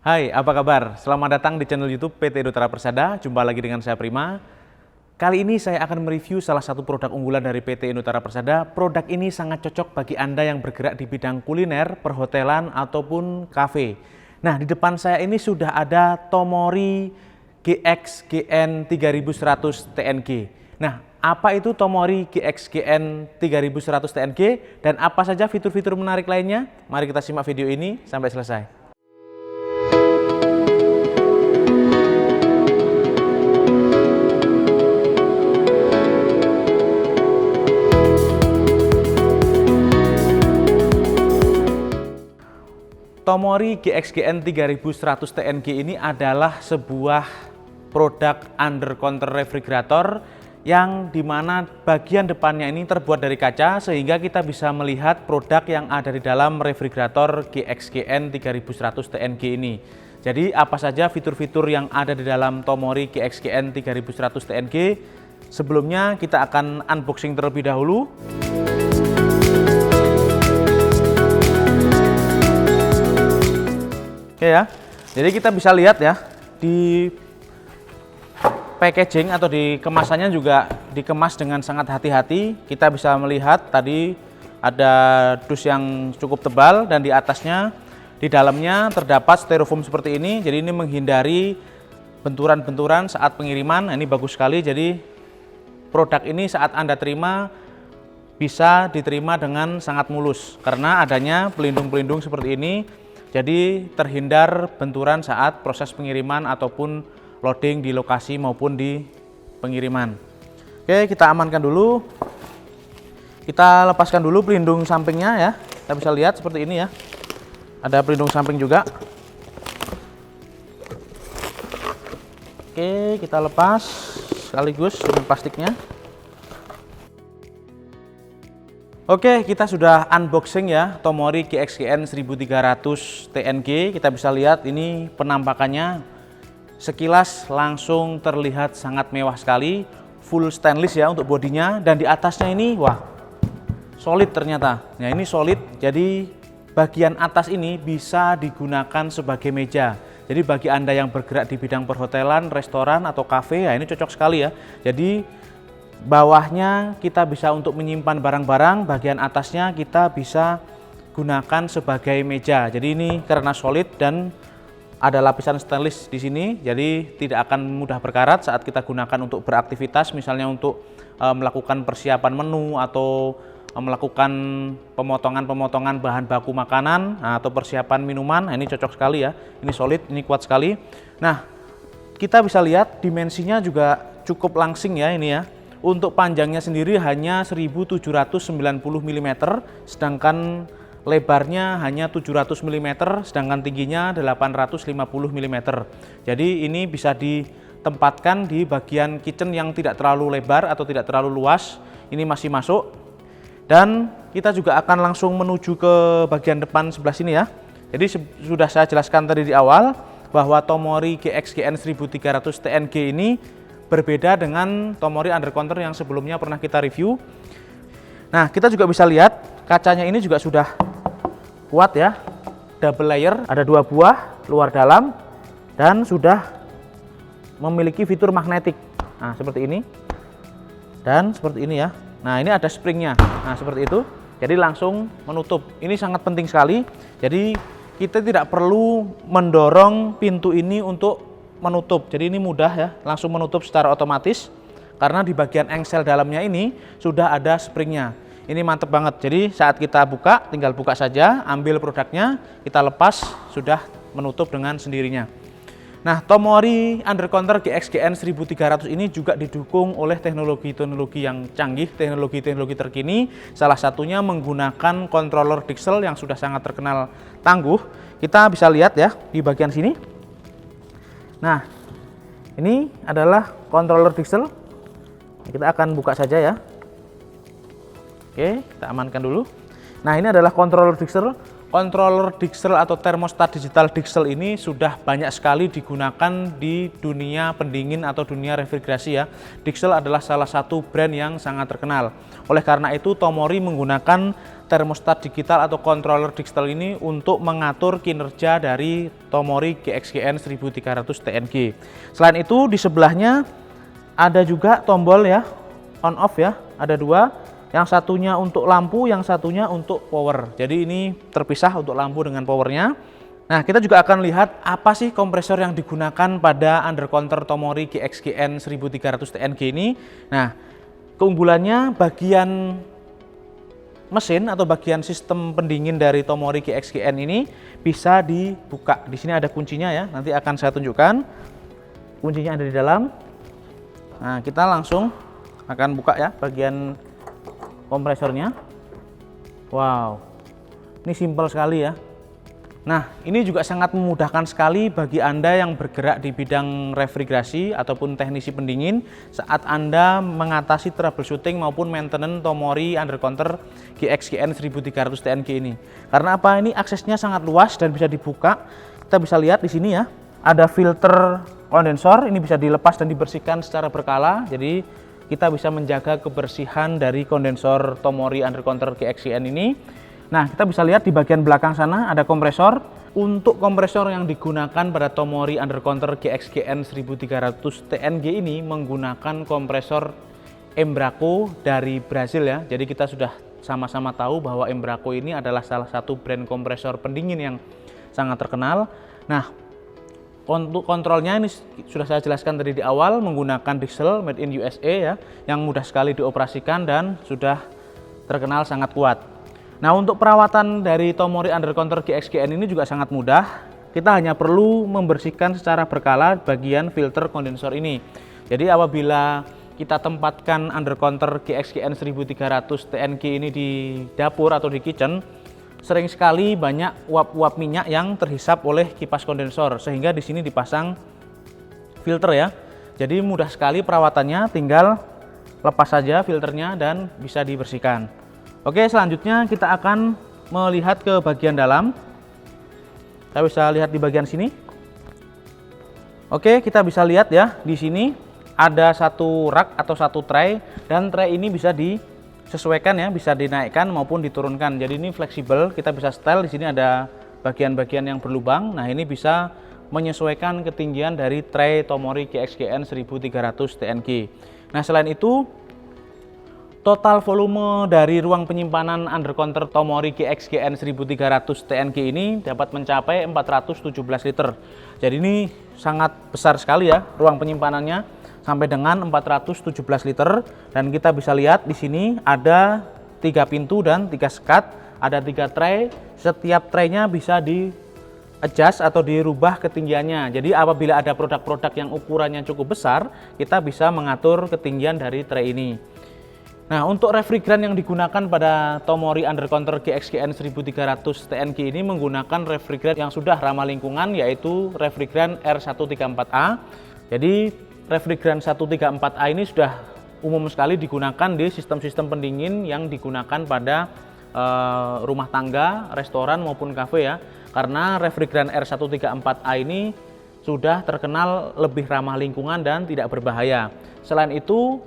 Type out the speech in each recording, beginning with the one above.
Hai, apa kabar? Selamat datang di channel YouTube PT Dutra Persada. Jumpa lagi dengan saya Prima. Kali ini saya akan mereview salah satu produk unggulan dari PT Dutra Persada. Produk ini sangat cocok bagi Anda yang bergerak di bidang kuliner, perhotelan, ataupun kafe. Nah, di depan saya ini sudah ada Tomori GX GN 3100 TNG. Nah, apa itu Tomori GX GN 3100 TNG dan apa saja fitur-fitur menarik lainnya? Mari kita simak video ini sampai selesai. Tomori GX GN 3100 TNG ini adalah sebuah produk under counter refrigerator yang dimana bagian depannya ini terbuat dari kaca sehingga kita bisa melihat produk yang ada di dalam refrigerator GX GN 3100 TNG ini. Jadi apa saja fitur-fitur yang ada di dalam Tomori GX GN 3100 TNG? Sebelumnya kita akan unboxing terlebih dahulu. Oke ya, jadi kita bisa lihat ya di packaging atau di kemasannya juga dikemas dengan sangat hati-hati. Kita bisa melihat tadi ada dus yang cukup tebal dan di atasnya, di dalamnya terdapat styrofoam seperti ini. Jadi ini menghindari benturan-benturan saat pengiriman. Nah, ini bagus sekali. Jadi produk ini saat Anda terima bisa diterima dengan sangat mulus karena adanya pelindung-pelindung seperti ini. Jadi terhindar benturan saat proses pengiriman ataupun loading di lokasi maupun di pengiriman. Oke, kita amankan dulu. Kita lepaskan dulu pelindung sampingnya ya. Kita bisa lihat seperti ini ya. Ada pelindung samping juga. Oke, kita lepas sekaligus dengan plastiknya. Oke, kita sudah unboxing ya Tomori GX GN 1300 TNG. Kita bisa lihat ini penampakannya sekilas langsung terlihat sangat mewah sekali, full stainless ya untuk bodinya, dan di atasnya ini wah solid ternyata. Nah, ini solid, jadi bagian atas ini bisa digunakan sebagai meja. Jadi bagi Anda yang bergerak di bidang perhotelan, restoran atau kafe, ya ini cocok sekali ya. Jadi bawahnya kita bisa untuk menyimpan barang-barang, bagian atasnya kita bisa gunakan sebagai meja. Jadi ini karena solid dan ada lapisan stainless di sini, jadi tidak akan mudah berkarat saat kita gunakan untuk beraktivitas, misalnya untuk melakukan persiapan menu atau melakukan pemotongan-pemotongan bahan baku makanan atau persiapan minuman. Nah, ini cocok sekali ya. Ini solid, ini kuat sekali. Nah, kita bisa lihat dimensinya juga cukup langsing ya ini ya. Untuk panjangnya sendiri hanya 1790 mm, sedangkan lebarnya hanya 700 mm, sedangkan tingginya 850 mm. Jadi ini bisa ditempatkan di bagian kitchen yang tidak terlalu lebar atau tidak terlalu luas. Ini masih masuk. Dan kita juga akan langsung menuju ke bagian depan sebelah sini ya. Jadi sudah saya jelaskan tadi di awal bahwa Tomori GX GN 1300 TNG ini berbeda dengan Tomori under counter yang sebelumnya pernah kita review. Nah, kita juga bisa lihat kacanya ini juga sudah kuat ya, double layer, ada 2 buah luar dalam dan sudah memiliki fitur magnetik. Nah, seperti ini dan seperti ini ya. Nah, ini ada springnya. Nah, seperti itu. Jadi langsung menutup. Ini sangat penting sekali. Jadi kita tidak perlu mendorong pintu ini untuk menutup. Jadi ini mudah ya, langsung menutup secara otomatis karena di bagian engsel dalamnya ini sudah ada springnya. Ini mantep banget. Jadi saat kita buka, tinggal buka saja, ambil produknya, kita lepas, sudah menutup dengan sendirinya. Nah, Tomori under counter GX GN 1300 ini juga didukung oleh teknologi-teknologi yang canggih, teknologi-teknologi terkini. Salah satunya menggunakan controller Dixel yang sudah sangat terkenal tangguh. Kita bisa lihat ya di bagian sini. Nah, ini adalah controller Dixel. Kita akan buka saja ya. Oke, kita amankan dulu. Nah, ini adalah controller Dixel Controller Dixel atau termostat digital Dixel ini sudah banyak sekali digunakan di dunia pendingin atau dunia refrigerasi ya. Dixel adalah salah satu brand yang sangat terkenal. Oleh karena itu Tomori menggunakan termostat digital atau controller Dixel ini untuk mengatur kinerja dari Tomori GXGN 1300 TNG. Selain itu di sebelahnya ada juga tombol ya, on off ya, ada dua. Yang satunya untuk lampu, yang satunya untuk power. Jadi ini terpisah untuk lampu dengan powernya. Nah, kita juga akan lihat apa sih kompresor yang digunakan pada undercounter Tomori GXGN 1300 TNG ini. Nah, keunggulannya bagian mesin atau bagian sistem pendingin dari Tomori GXGN ini bisa dibuka. Di sini ada kuncinya ya, nanti akan saya tunjukkan. Kuncinya ada di dalam. Nah, kita langsung akan buka ya bagian kompresornya. Wow, ini simpel sekali ya. Nah, ini juga sangat memudahkan sekali bagi Anda yang bergerak di bidang refrigerasi ataupun teknisi pendingin saat Anda mengatasi troubleshooting maupun maintenance Tomori undercounter GXGN 1300 TNG ini. Karena apa? Ini aksesnya sangat luas dan bisa dibuka. Kita bisa lihat di sini ya, ada filter kondensor, ini bisa dilepas dan dibersihkan secara berkala. Jadi kita bisa menjaga kebersihan dari kondensor Tomori undercounter GXGN ini. Nah, kita bisa lihat di bagian belakang sana ada kompresor. Untuk kompresor yang digunakan pada Tomori undercounter GXGN 1300 TNG ini menggunakan kompresor Embraco dari Brasil ya. Jadi kita sudah sama-sama tahu bahwa Embraco ini adalah salah satu brand kompresor pendingin yang sangat terkenal. Nah, untuk kontrolnya ini sudah saya jelaskan tadi di awal, menggunakan Dixel made in USA ya, yang mudah sekali dioperasikan dan sudah terkenal sangat kuat. Nah, untuk perawatan dari Tomori undercounter GXGN ini juga sangat mudah. Kita hanya perlu membersihkan secara berkala bagian filter kondensor ini. Jadi apabila kita tempatkan undercounter GXGN 1300 TNG ini di dapur atau di kitchen, sering sekali banyak uap-uap minyak yang terhisap oleh kipas kondensor, sehingga di sini dipasang filter ya. Jadi mudah sekali perawatannya, tinggal lepas saja filternya dan bisa dibersihkan. Oke, selanjutnya kita akan melihat ke bagian dalam. Kita bisa lihat di bagian sini. Oke, kita bisa lihat ya, di sini ada satu rak atau satu tray, dan tray ini bisa disesuaikan ya, bisa dinaikkan maupun diturunkan. Jadi ini fleksibel, kita bisa setel. Di sini ada bagian-bagian yang berlubang. Nah, ini bisa menyesuaikan ketinggian dari tray Tomori GXGN 1300 TNG. Nah, selain itu total volume dari ruang penyimpanan undercounter Tomori GXGN 1300 TNG ini dapat mencapai 417 liter. Jadi ini sangat besar sekali ya ruang penyimpanannya, sampai dengan 417 liter. Dan kita bisa lihat di sini ada 3 pintu dan 3 sekat, ada 3 tray. Setiap traynya bisa di adjust atau dirubah ketinggiannya. Jadi apabila ada produk-produk yang ukurannya cukup besar, kita bisa mengatur ketinggian dari tray ini. Nah, untuk refrigeran yang digunakan pada Tomori undercounter GXGN 1300 TNG ini menggunakan refrigeran yang sudah ramah lingkungan, yaitu refrigeran R134A. Jadi refrigeran 134A ini sudah umum sekali digunakan di sistem-sistem pendingin yang digunakan pada rumah tangga, restoran maupun kafe ya. Karena refrigeran R134A ini sudah terkenal lebih ramah lingkungan dan tidak berbahaya. Selain itu,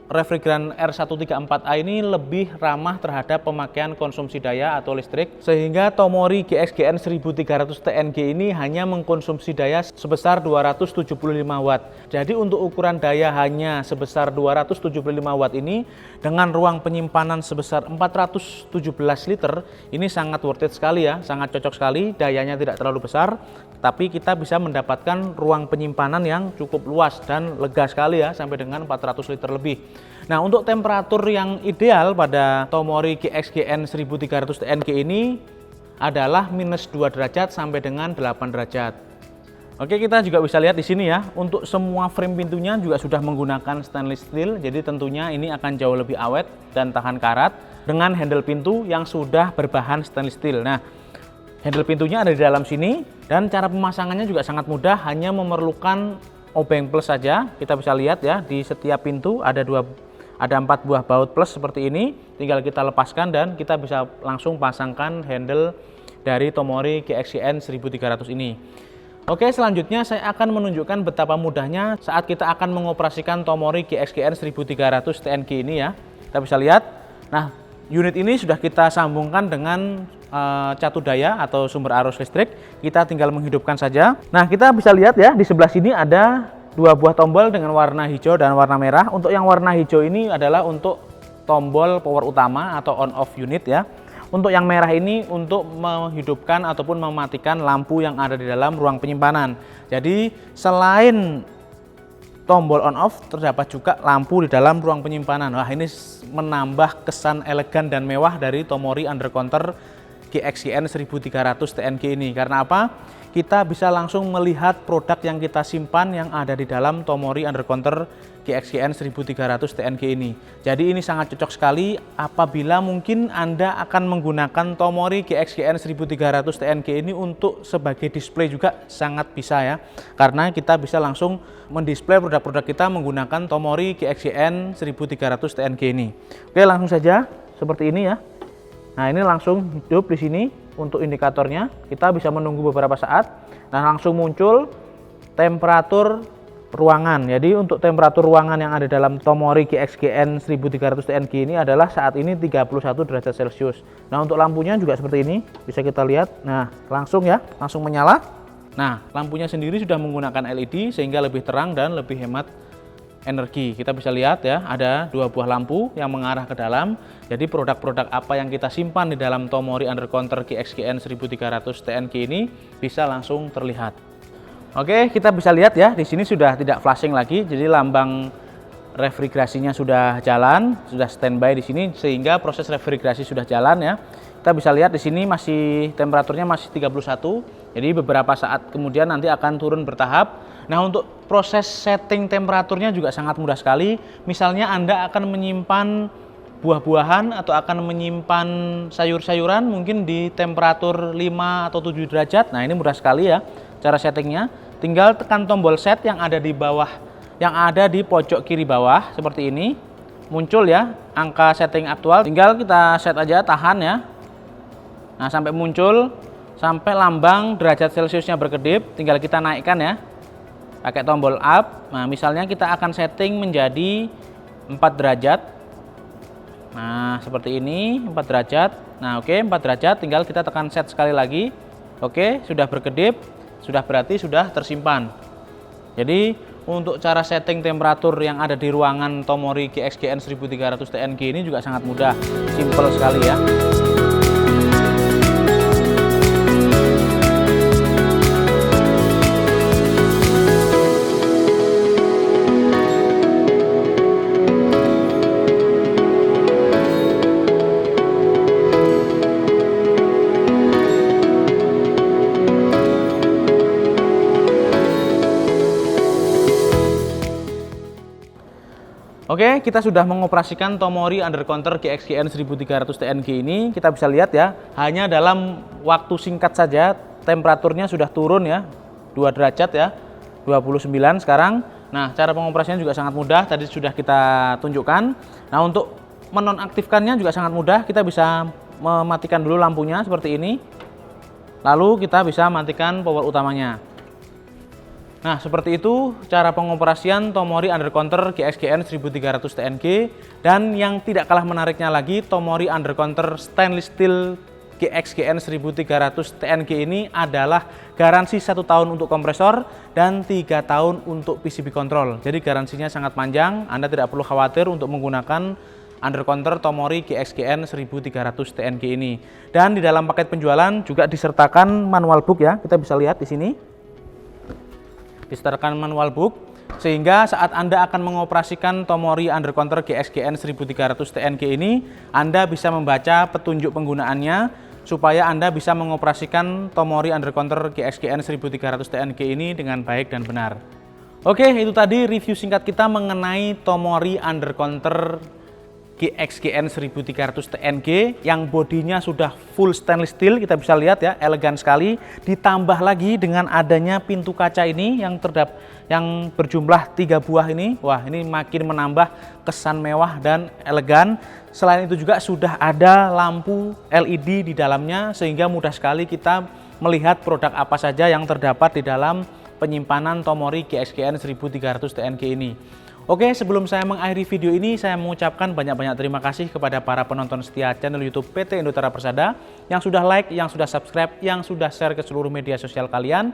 refrigeran R134A ini lebih ramah terhadap pemakaian konsumsi daya atau listrik, sehingga Tomori GXGN 1300 TNG ini hanya mengkonsumsi daya sebesar 275 Watt. Jadi untuk ukuran daya hanya sebesar 275 Watt ini dengan ruang penyimpanan sebesar 417 liter, ini sangat worth it sekali ya, sangat cocok sekali. Dayanya tidak terlalu besar, tapi kita bisa mendapatkan ruang penyimpanan yang cukup luas dan lega sekali ya, sampai dengan 400 liter lebih. Nah, untuk temperatur yang ideal pada Tomori GXGN 1300 TNG ini adalah -2 derajat sampai dengan 8 derajat. Oke, kita juga bisa lihat di sini ya, untuk semua frame pintunya juga sudah menggunakan stainless steel, jadi tentunya ini akan jauh lebih awet dan tahan karat dengan handle pintu yang sudah berbahan stainless steel. Nah, handle pintunya ada di dalam sini, dan cara pemasangannya juga sangat mudah, hanya memerlukan obeng plus saja. Kita bisa lihat ya, di setiap pintu ada 4 buah baut plus seperti ini, tinggal kita lepaskan dan kita bisa langsung pasangkan handle dari Tomori GXGN 1300 ini. Oke, selanjutnya saya akan menunjukkan betapa mudahnya saat kita akan mengoperasikan Tomori GXGN 1300 TNG ini ya. Kita bisa lihat. Nah, unit ini sudah kita sambungkan dengan catu daya atau sumber arus listrik. Kita tinggal menghidupkan saja. Nah, kita bisa lihat ya, di sebelah sini ada dua buah tombol dengan warna hijau dan warna merah. Untuk yang warna hijau ini adalah untuk tombol power utama atau on off unit ya. Untuk yang merah ini untuk menghidupkan ataupun mematikan lampu yang ada di dalam ruang penyimpanan. Jadi selain tombol on off, terdapat juga lampu di dalam ruang penyimpanan. Wah, ini menambah kesan elegan dan mewah dari Tomori Undercounter GXGN 1300 TNG ini. Karena apa? Kita bisa langsung melihat produk yang kita simpan yang ada di dalam Tomori Undercounter GXGN 1300 TNG ini. Jadi ini sangat cocok sekali apabila mungkin Anda akan menggunakan Tomori GXGN 1300 TNG ini untuk sebagai display juga sangat bisa ya. Karena kita bisa langsung mendisplay produk-produk kita menggunakan Tomori GXGN 1300 TNG ini. Oke, langsung saja seperti ini ya. Nah, ini langsung hidup di sini untuk indikatornya. Kita bisa menunggu beberapa saat. Nah, langsung muncul temperatur ruangan. Jadi untuk temperatur ruangan yang ada dalam Tomori GXGN 1300 TNG ini adalah saat ini 31 derajat Celcius. Nah, untuk lampunya juga seperti ini, bisa kita lihat. Nah, langsung ya, langsung menyala. Nah, lampunya sendiri sudah menggunakan LED sehingga lebih terang dan lebih hemat energi. Kita bisa lihat ya, ada dua buah lampu yang mengarah ke dalam. Jadi produk-produk apa yang kita simpan di dalam Tomori Undercounter GXGN 1300 TNG ini bisa langsung terlihat. Oke, kita bisa lihat ya, di sini sudah tidak flashing lagi, jadi lambang refrigerasinya sudah jalan, sudah standby di sini sehingga proses refrigerasi sudah jalan ya. Kita bisa lihat di sini masih temperaturnya masih 31. Jadi beberapa saat kemudian nanti akan turun bertahap. Nah, untuk proses setting temperaturnya juga sangat mudah sekali. Misalnya Anda akan menyimpan buah-buahan atau akan menyimpan sayur-sayuran mungkin di temperatur 5 atau 7 derajat. Nah, ini mudah sekali ya cara settingnya. Tinggal tekan tombol set yang ada di bawah, yang ada di pojok kiri bawah seperti ini. Muncul ya angka setting aktual. Tinggal kita set aja, tahan ya. Nah, sampai muncul, sampai lambang derajat Celciusnya berkedip, tinggal kita naikkan ya. Pakai tombol up. Nah, misalnya kita akan setting menjadi 4 derajat. Nah, seperti ini, 4 derajat. Nah, oke, 4 derajat, tinggal kita tekan set sekali lagi. Oke, sudah berkedip, sudah berarti sudah tersimpan. Jadi, untuk cara setting temperatur yang ada di ruangan Tomori GXGN 1300 TNG ini juga sangat mudah, simple sekali ya. Oke, kita sudah mengoperasikan Tomori Undercounter GXGN 1300 TNG ini. Kita bisa lihat ya, hanya dalam waktu singkat saja temperaturnya sudah turun ya, 2 derajat ya, 29 sekarang. Nah, cara pengoperasiannya juga sangat mudah, tadi sudah kita tunjukkan. Nah, untuk menonaktifkannya juga sangat mudah, kita bisa mematikan dulu lampunya seperti ini. Lalu kita bisa matikan power utamanya. Nah, seperti itu cara pengoperasian Tomori Undercounter GXGN 1300 TNG. Dan yang tidak kalah menariknya lagi, Tomori Undercounter Stainless Steel GXGN 1300 TNG ini adalah garansi 1 tahun untuk kompresor dan 3 tahun untuk PCB control. Jadi garansinya sangat panjang, Anda tidak perlu khawatir untuk menggunakan Undercounter Tomori GXGN 1300 TNG ini. Dan di dalam paket penjualan juga disertakan manual book ya, kita bisa lihat di sini. Disertakan manual book sehingga saat Anda akan mengoperasikan Tomori Undercounter GXGN 1300 TNG ini, Anda bisa membaca petunjuk penggunaannya supaya Anda bisa mengoperasikan Tomori Undercounter GXGN 1300 TNG ini dengan baik dan benar. Oke, itu tadi review singkat kita mengenai Tomori Undercounter GXGN 1300 TNG yang bodinya sudah full stainless steel, kita bisa lihat ya, elegan sekali. Ditambah lagi dengan adanya pintu kaca ini yang berjumlah 3 buah ini. Wah, ini makin menambah kesan mewah dan elegan. Selain itu juga sudah ada lampu LED di dalamnya sehingga mudah sekali kita melihat produk apa saja yang terdapat di dalam penyimpanan Tomori GXGN 1300 TNG ini. Oke, sebelum saya mengakhiri video ini, saya mengucapkan banyak-banyak terima kasih kepada para penonton setia channel YouTube PT Indotara Persada yang sudah like, yang sudah subscribe, yang sudah share ke seluruh media sosial kalian.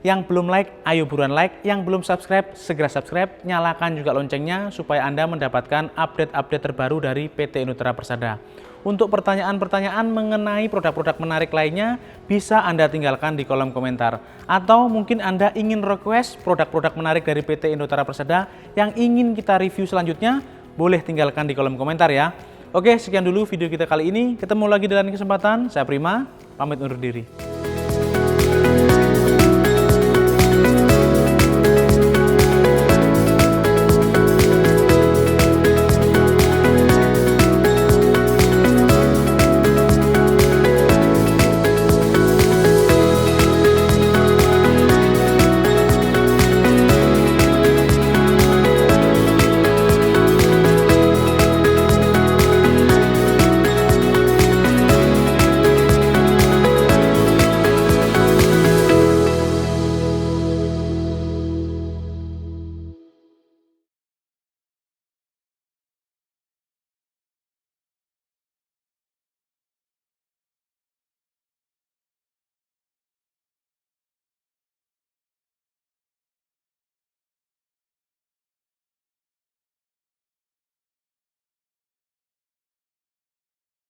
Yang belum like, ayo buruan like. Yang belum subscribe, segera subscribe. Nyalakan juga loncengnya supaya Anda mendapatkan update-update terbaru dari PT Indotara Persada. Untuk pertanyaan-pertanyaan mengenai produk-produk menarik lainnya, bisa Anda tinggalkan di kolom komentar. Atau mungkin Anda ingin request produk-produk menarik dari PT Indotara Persada yang ingin kita review selanjutnya, boleh tinggalkan di kolom komentar ya. Oke, sekian dulu video kita kali ini. Ketemu lagi di lain kesempatan. Saya Prima, pamit undur diri.